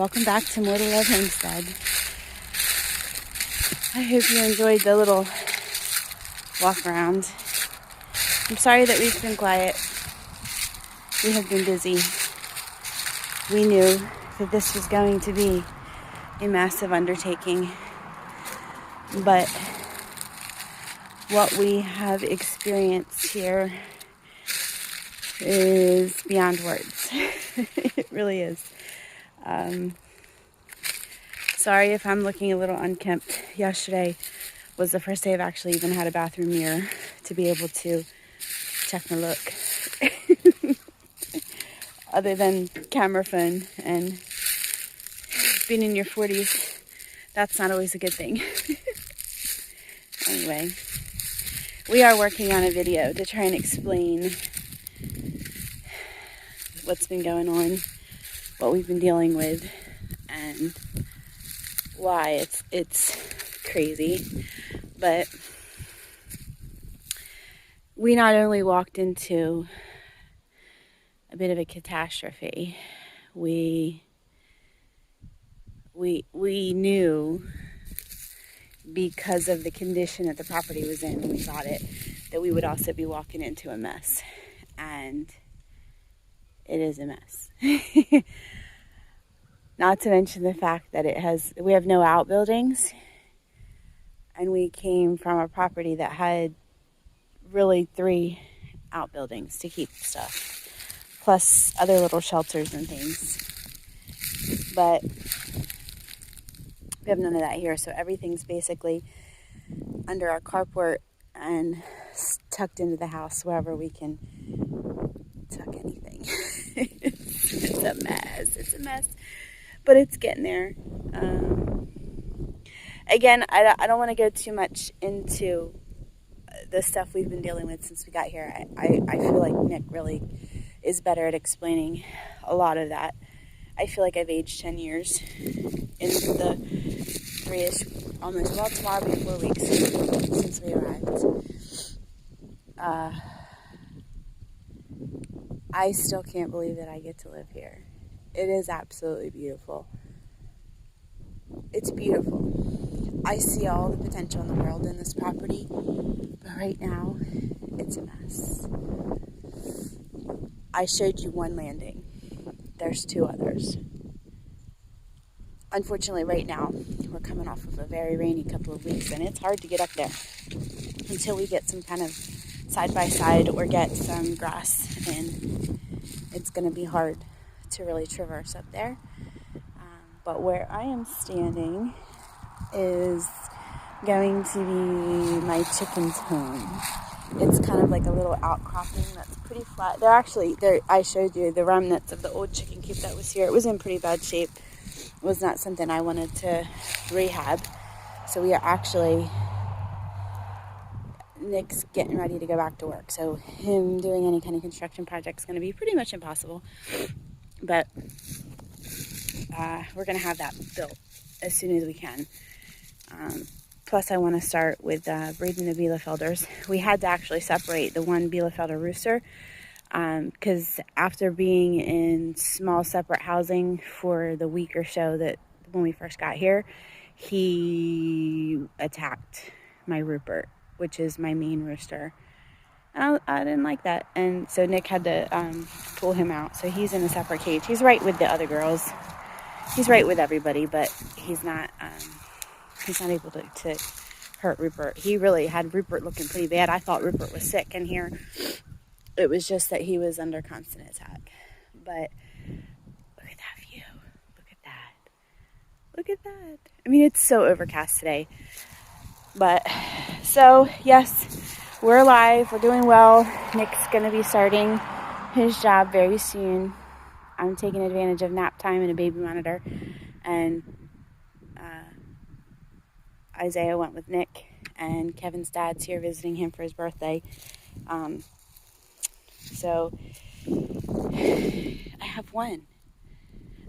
welcome back to More to Love Homestead. I hope you enjoyed the little walk around. I'm sorry that we've been quiet. We have been busy. We knew that this was going to be a massive undertaking, but what we have experienced here is beyond words. It really is. Sorry if I'm looking a little unkempt. Yesterday was the first day I've actually even had a bathroom mirror to be able to check my look. Other than camera phone, and being in your 40s, that's not always a good thing. Anyway, we are working on a video to try and explain what's been going on, what we've been dealing with, and why it's crazy. But we not only walked into a bit of a catastrophe, we knew, because of the condition that the property was in when we bought it, that we would also be walking into a mess. And it is a mess. Not to mention the fact that we have no outbuildings, and we came from a property that had really 3 outbuildings to keep stuff, plus other little shelters and things. But we have none of that here, so everything's basically under our carport and tucked into the house wherever we can tuck anything. It's a mess. It's a mess, but it's getting there. Again, I don't want to go too much into the stuff we've been dealing with since we got here. I feel like Nick really is better at explaining a lot of that. I feel like I've aged 10 years in the 3-ish, almost, well, tomorrow will be 4 weeks since we arrived. I still can't believe that I get to live here. It is absolutely beautiful. It's beautiful. I see all the potential in the world in this property, but right now, it's a mess. I showed you one landing. There's 2 others. Unfortunately, right now, we're coming off of a very rainy couple of weeks, and it's hard to get up there until we get some kind of side-by-side or get some grass in. It's going to be hard to really traverse up there. But where I am standing is going to be my chicken's home. It's kind of like a little outcropping that's pretty flat. I showed you the remnants of the old chicken coop that was here. It was in pretty bad shape. It was not something I wanted to rehab. So we are actually, Nick's getting ready to go back to work. So him doing any kind of construction project is going to be pretty much impossible. But we're going to have that built as soon as we can. Plus, I want to start with breeding the Bielefelders. We had to actually separate the one Bielefelder rooster because after being in small separate housing for the week or so that when we first got here, he attacked my Rupert, which is my main rooster. And I didn't like that. And so Nick had to pull him out. So he's in a separate cage. He's right with the other girls. He's right with everybody, but he's not able to hurt Rupert. He really had Rupert looking pretty bad. I thought Rupert was sick in here. It was just that he was under constant attack. But look at that view. Look at that. Look at that. I mean, it's so overcast today. But, so, yes, we're alive. We're doing well. Nick's going to be starting his job very soon. I'm taking advantage of nap time and a baby monitor. And Isaiah went with Nick, and Kevin's dad's here visiting him for his birthday. So I have one.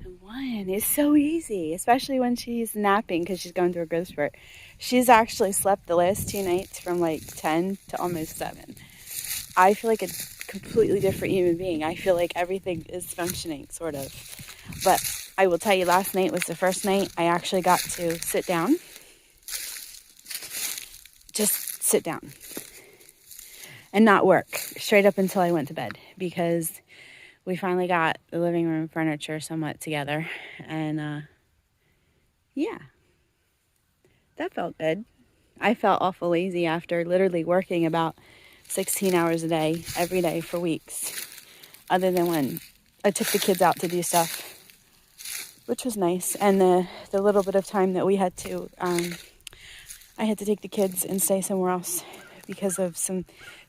And one is so easy, especially when she's napping because she's going through a growth spurt. She's actually slept the last 2 nights from like 10 to almost 7. I feel like a completely different human being. I feel like everything is functioning, sort of. But I will tell you, last night was the first night I actually got to sit down. Just sit down. And not work straight up until I went to bed, because we finally got the living room furniture somewhat together. And yeah, that felt good. I felt awful lazy after literally working about 16 hours a day, every day for weeks, other than when I took the kids out to do stuff, which was nice. And the little bit of time that we had to, I had to take the kids and stay somewhere else because of some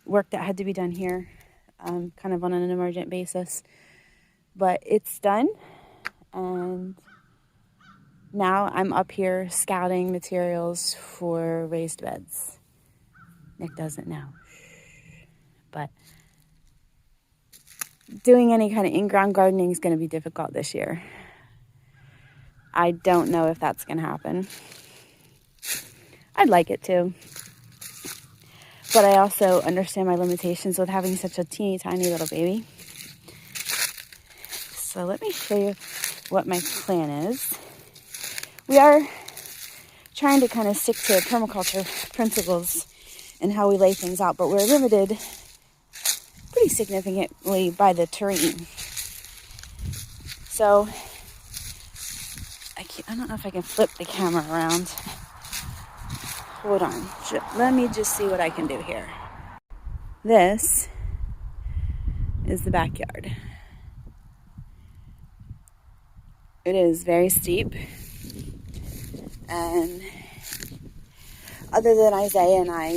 work that had to be done here, kind of on an emergent basis. But it's done, and now I'm up here scouting materials for raised beds. Nick doesn't know. But doing any kind of in-ground gardening is going to be difficult this year. I don't know if that's going to happen. I'd like it to. But I also understand my limitations with having such a teeny tiny little baby. So let me show you what my plan is. We are trying to kind of stick to permaculture principles and how we lay things out, but we're limited pretty significantly by the terrain. So I don't know if I can flip the camera around. Hold on. Let me just see what I can do here. This is the backyard. It is very steep. And other than Isaiah and I,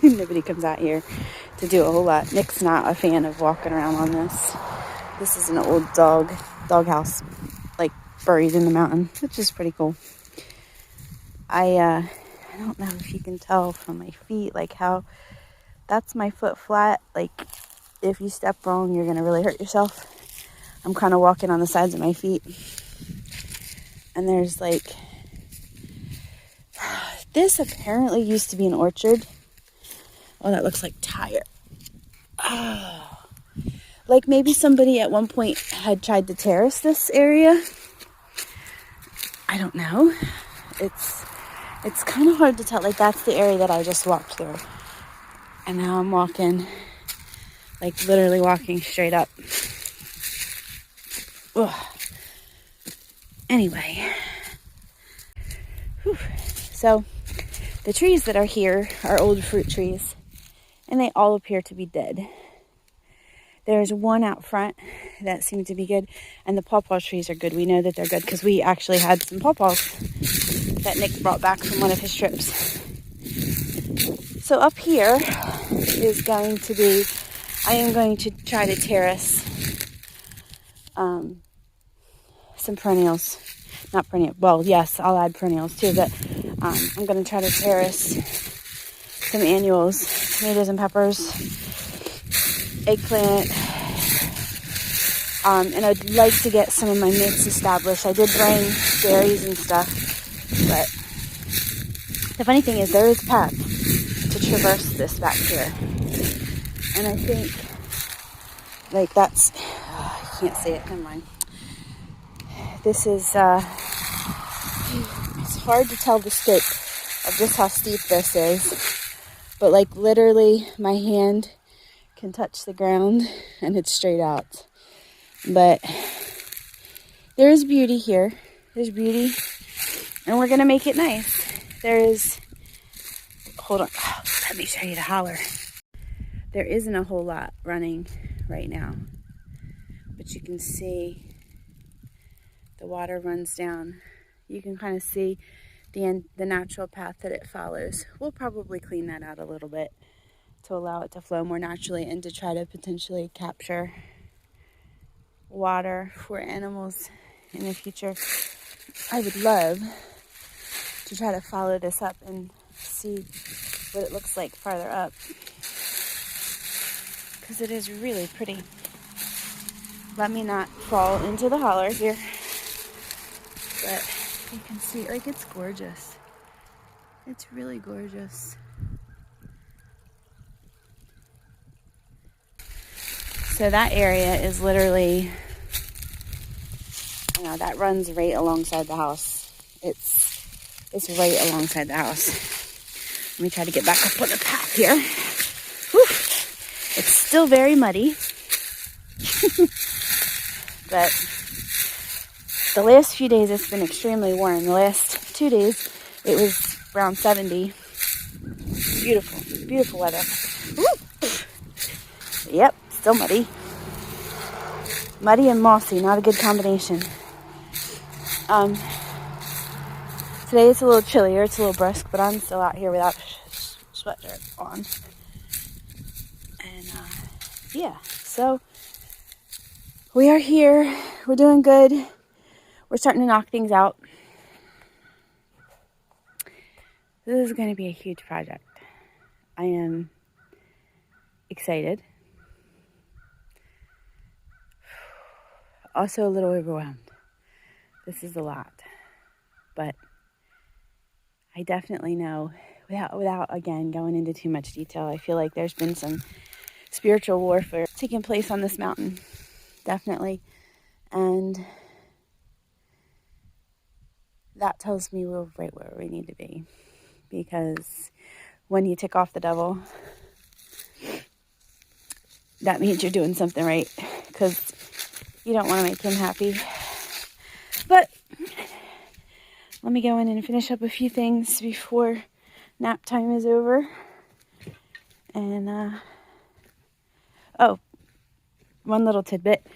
nobody comes out here to do a whole lot. Nick's not a fan of walking around on this. This is an old doghouse, like buried in the mountain, which is pretty cool. I don't know if you can tell from my feet, like how that's my foot flat. Like if you step wrong, you're gonna really hurt yourself. I'm kind of walking on the sides of my feet. And there's like, this apparently used to be an orchard. Oh, that looks like tire. Oh. Like maybe somebody at one point had tried to terrace this area. I don't know. It's kind of hard to tell. Like that's the area that I just walked through. And now I'm walking, like literally walking straight up. Ugh. Anyway. Whew. So the trees that are here are old fruit trees, and they all appear to be dead. There's one out front that seemed to be good, and the pawpaw trees are good. We know that they're good because we actually had some pawpaws that Nick brought back from one of his trips. So up here is going to be, I am going to try to terrace some perennials. Not perennial, well, yes, I'll add perennials too, but I'm going to try to terrace some annuals, tomatoes and peppers, eggplant, and I'd like to get some of my mints established. I did bring berries and stuff, but the funny thing is there is a path to traverse this back here, and I think, like that's, I can't see it, never mind. This is, it's hard to tell the scope of just how steep this is, but like literally my hand can touch the ground and it's straight out. But there is beauty here. There's beauty, and we're gonna make it nice. There is, hold on, oh, let me show you the holler. There isn't a whole lot running right now, but you can see the water runs down. You can kind of see the natural path that it follows. We'll probably clean that out a little bit to allow it to flow more naturally and to try to potentially capture water for animals in the future. I would love to try to follow this up and see what it looks like farther up, because it is really pretty. Let me not fall into the holler here. But you can see, like, it's gorgeous. It's really gorgeous. So that area is literally You know, that runs right alongside the house. It's right alongside the house. Let me try to get back up on the path here. Whew. It's still very muddy. But the last few days it's been extremely warm. The last 2 days it was around 70. Beautiful, beautiful weather. Woo. Yep, still muddy. Muddy and mossy, not a good combination. Today it's a little chillier, it's a little brisk, but I'm still out here without sweatshirt on. And yeah, so we are here. We're doing good. We're starting to knock things out. This is going to be a huge project. I am excited. Also a little overwhelmed. This is a lot. But I definitely know, without again going into too much detail, I feel like there's been some spiritual warfare taking place on this mountain. Definitely. And that tells me we're right where we need to be. Because when you tick off the devil, that means you're doing something right. Because you don't want to make him happy. But let me go in and finish up a few things before nap time is over. And, oh, one little tidbit.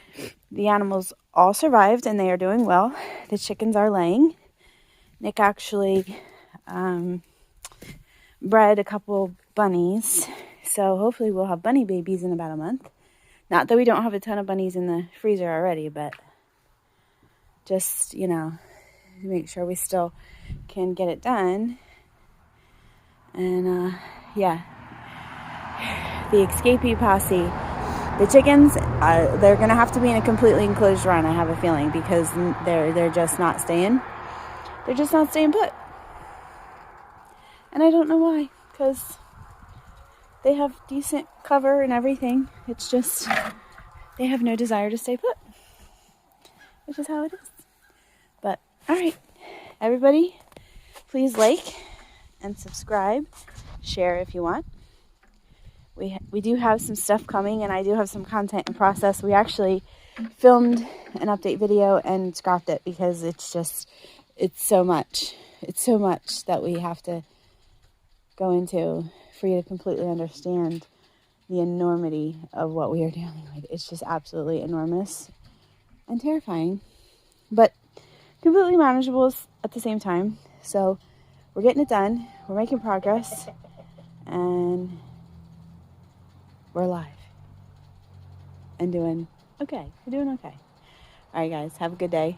The animals all survived and they are doing well. The chickens are laying. Nick actually bred a couple bunnies. So hopefully we'll have bunny babies in about a month. Not that we don't have a ton of bunnies in the freezer already, but just, you know, make sure we still can get it done. And yeah, the escapee posse, the chickens, they're gonna have to be in a completely enclosed run, I have a feeling, because they're just not staying. They're just not staying put. And I don't know why, because they have decent cover and everything. It's just they have no desire to stay put, which is how it is. But all right, everybody, please like and subscribe, share if you want. We do have some stuff coming, and I do have some content in process. We actually filmed an update video and scrapped it because it's so much that we have to go into for you to completely understand the enormity of what we are dealing with. It's just absolutely enormous and terrifying, but completely manageable at the same time. So we're getting it done. We're making progress, and we're alive and doing okay. We're doing okay. All right, guys, have a good day.